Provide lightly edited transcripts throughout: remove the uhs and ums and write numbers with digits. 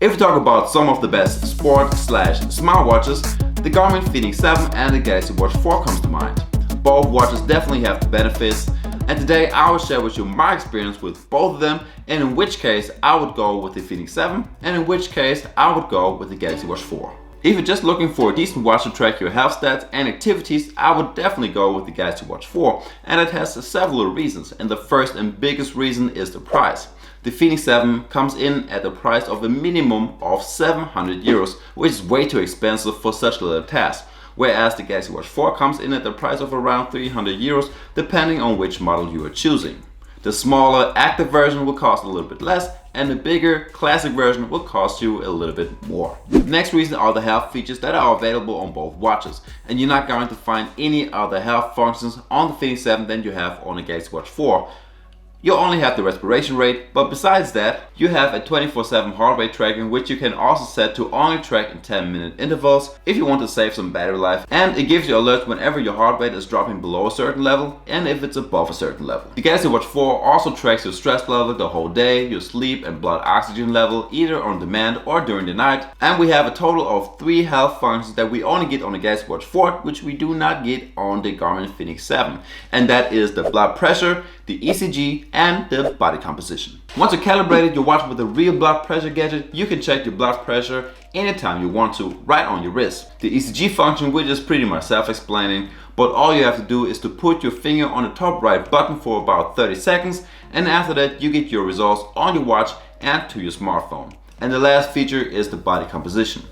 If we talk about some of the best sport/smartwatches, the Garmin Fenix 7 and the Galaxy Watch 4 comes to mind. Both watches definitely have the benefits, and today I will share with you my experience with both of them, and in which case I would go with the Fenix 7 and in which case I would go with the Galaxy Watch 4. If you're just looking for a decent watch to track your health stats and activities, I would definitely go with the Galaxy Watch 4, and it has several reasons, and the first and biggest reason is the price. The Fenix 7 comes in at the price of a minimum of 700 euros, which is way too expensive for such a little task, whereas the Galaxy Watch 4 comes in at the price of around 300 euros depending on which model you are choosing. The smaller active version will cost a little bit less, and the bigger classic version will cost you a little bit more. The next reason are the health features that are available on both watches, and you're not going to find any other health functions on the Fenix 7 than you have on the Galaxy Watch 4. You only have the respiration rate, but besides that, you have a 24/7 heart rate tracking, which you can also set to only track in 10-minute intervals if you want to save some battery life, and it gives you alerts whenever your heart rate is dropping below a certain level and if it's above a certain level. The Galaxy Watch 4 also tracks your stress level the whole day, your sleep and blood oxygen level either on demand or during the night, and we have a total of 3 health functions that we only get on the Galaxy Watch 4, which we do not get on the Garmin Fenix 7, and that is the blood pressure, the ECG, and the body composition. Once you calibrated your watch with a real blood pressure gadget, you can check your blood pressure anytime you want to, right on your wrist. The ECG function, which is pretty much self-explaining, but all you have to do is to put your finger on the top right button for about 30 seconds, and after that you get your results on your watch and to your smartphone. And the last feature is the body composition.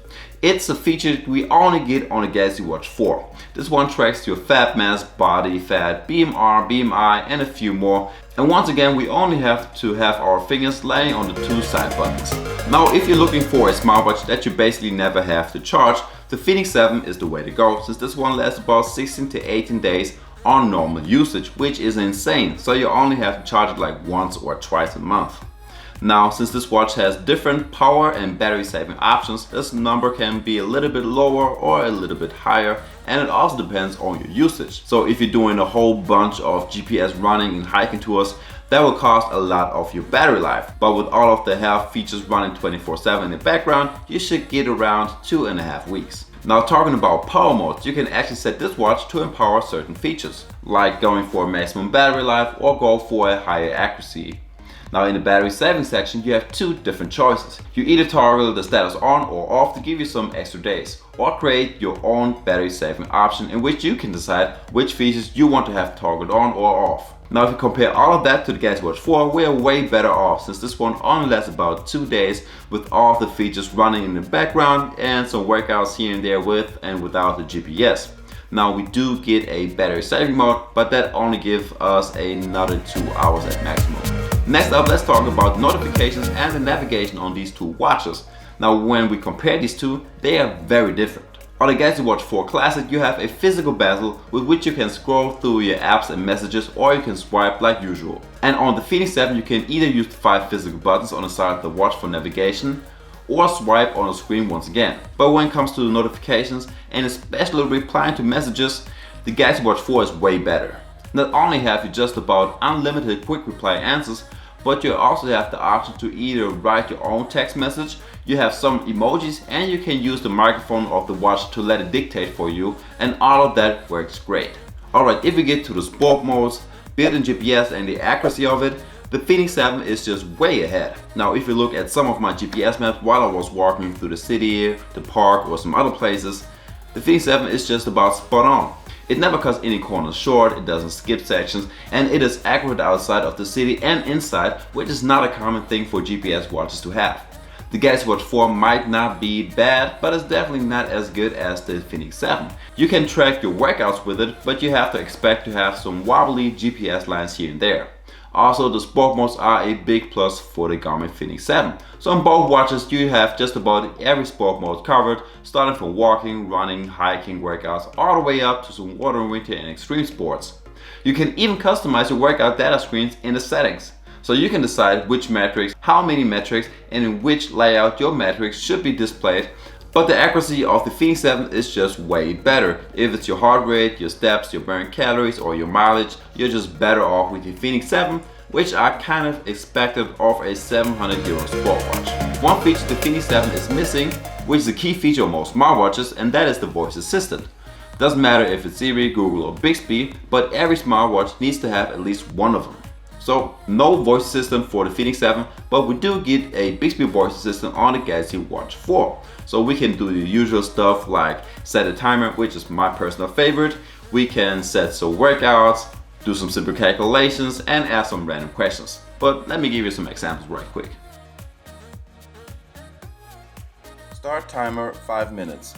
It's a feature we only get on the Galaxy Watch 4. This one tracks your fat mass, body fat, BMR, BMI, and a few more. And once again, we only have to have our fingers laying on the 2 side buttons. Now, if you're looking for a smartwatch that you basically never have to charge, the Fenix 7 is the way to go, since this one lasts about 16 to 18 days on normal usage, which is insane. So you only have to charge it like once or twice a month. Now, since this watch has different power and battery saving options, this number can be a little bit lower or a little bit higher, and it also depends on your usage. So if you're doing a whole bunch of GPS running and hiking tours, that will cost a lot of your battery life. But with all of the health features running 24/7 in the background, you should get around 2.5 weeks. Now, talking about power modes, you can actually set this watch to empower certain features, like going for a maximum battery life or go for a higher accuracy. Now, in the battery saving section, you have 2 different choices. You either toggle the status on or off to give you some extra days, or create your own battery saving option in which you can decide which features you want to have toggled on or off. Now, if you compare all of that to the Galaxy Watch 4, we are way better off, since this one only lasts about 2 days with all of the features running in the background and some workouts here and there with and without the GPS. Now, we do get a battery saving mode, but that only gives us another 2 hours at maximum. Next up, let's talk about notifications and the navigation on these 2 watches. Now, when we compare these two, they are very different. On the Galaxy Watch 4 Classic, you have a physical bezel with which you can scroll through your apps and messages, or you can swipe like usual. And on the Fenix 7, you can either use the 5 physical buttons on the side of the watch for navigation, or swipe on the screen once again. But when it comes to notifications, and especially replying to messages, the Galaxy Watch 4 is way better. Not only have you just about unlimited quick reply answers, but you also have the option to either write your own text message, you have some emojis, and you can use the microphone of the watch to let it dictate for you, and all of that works great. Alright, if we get to the sport modes, built-in GPS and the accuracy of it, the Fenix 7 is just way ahead. Now, if you look at some of my GPS maps while I was walking through the city, the park, or some other places, the Fenix 7 is just about spot on. It never cuts any corners short, it doesn't skip sections, and it is accurate outside of the city and inside, which is not a common thing for GPS watches to have. The Galaxy Watch 4 might not be bad, but it's definitely not as good as the Fenix 7. You can track your workouts with it, but you have to expect to have some wobbly GPS lines here and there. Also, the sport modes are a big plus for the Garmin Fenix 7. So on both watches you have just about every sport mode covered, starting from walking, running, hiking, workouts, all the way up to some water, winter and extreme sports. You can even customize your workout data screens in the settings. So you can decide which metrics, how many metrics, and in which layout your metrics should be displayed. But the accuracy of the Fenix 7 is just way better. If it's your heart rate, your steps, your burned calories, or your mileage, you're just better off with the Fenix 7. which I kind of expected of a 700 euro smartwatch. One feature the Fenix 7 is missing, which is a key feature of most smartwatches, and that is the voice assistant. Doesn't matter if it's Siri, Google or Bixby, but every smartwatch needs to have at least one of them. So no voice assistant for the Fenix 7, but we do get a Bixby voice assistant on the Galaxy Watch 4. So we can do the usual stuff like set a timer, which is my personal favorite. We can set some workouts, do some simple calculations and ask some random questions. But let me give you some examples right quick. Start timer 5 minutes.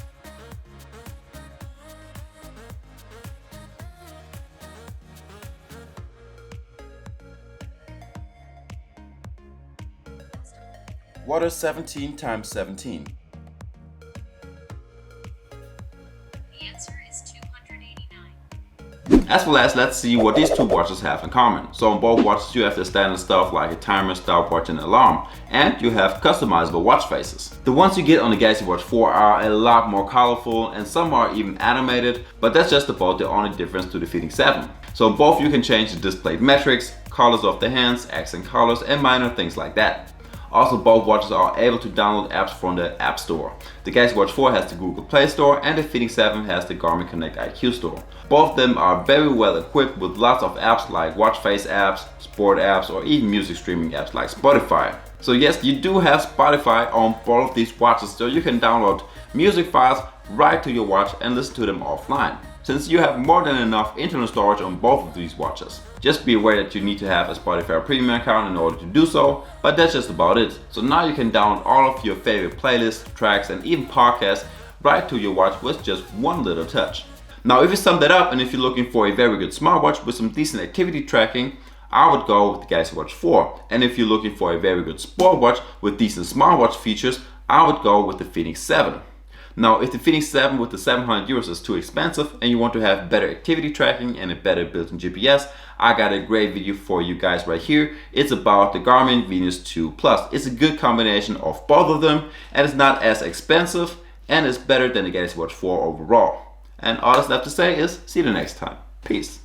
What is 17 times 17? The answer is 289. As well as, let's see what these two watches have in common. So on both watches you have the standard stuff like a timer, stopwatch and alarm, and you have customizable watch faces. The ones you get on the Galaxy Watch 4 are a lot more colorful and some are even animated, but that's just about the only difference to the Fenix 7. So on both you can change the displayed metrics, colors of the hands, accent colors and minor things like that. Also, both watches are able to download apps from the App Store. The Galaxy Watch 4 has the Google Play Store and the Fenix 7 has the Garmin Connect IQ Store. Both of them are very well equipped with lots of apps like watch face apps, sport apps or even music streaming apps like Spotify. So yes, you do have Spotify on both of these watches, so you can download music files right to your watch and listen to them offline, since you have more than enough internal storage on both of these watches. Just be aware that you need to have a Spotify premium account in order to do so, but that's just about it. So now you can download all of your favorite playlists, tracks and even podcasts right to your watch with just one little touch. Now if you sum that up and if you're looking for a very good smartwatch with some decent activity tracking, I would go with the Galaxy Watch 4. And if you're looking for a very good sport watch with decent smartwatch features, I would go with the Fenix 7. Now, if the Fenix 7 with the 700 euros is too expensive and you want to have better activity tracking and a better built-in GPS, I got a great video for you guys right here. It's about the Garmin Venus 2 Plus. It's a good combination of both of them and it's not as expensive and it's better than the Galaxy Watch 4 overall. And all that's left to say is see you the next time. Peace.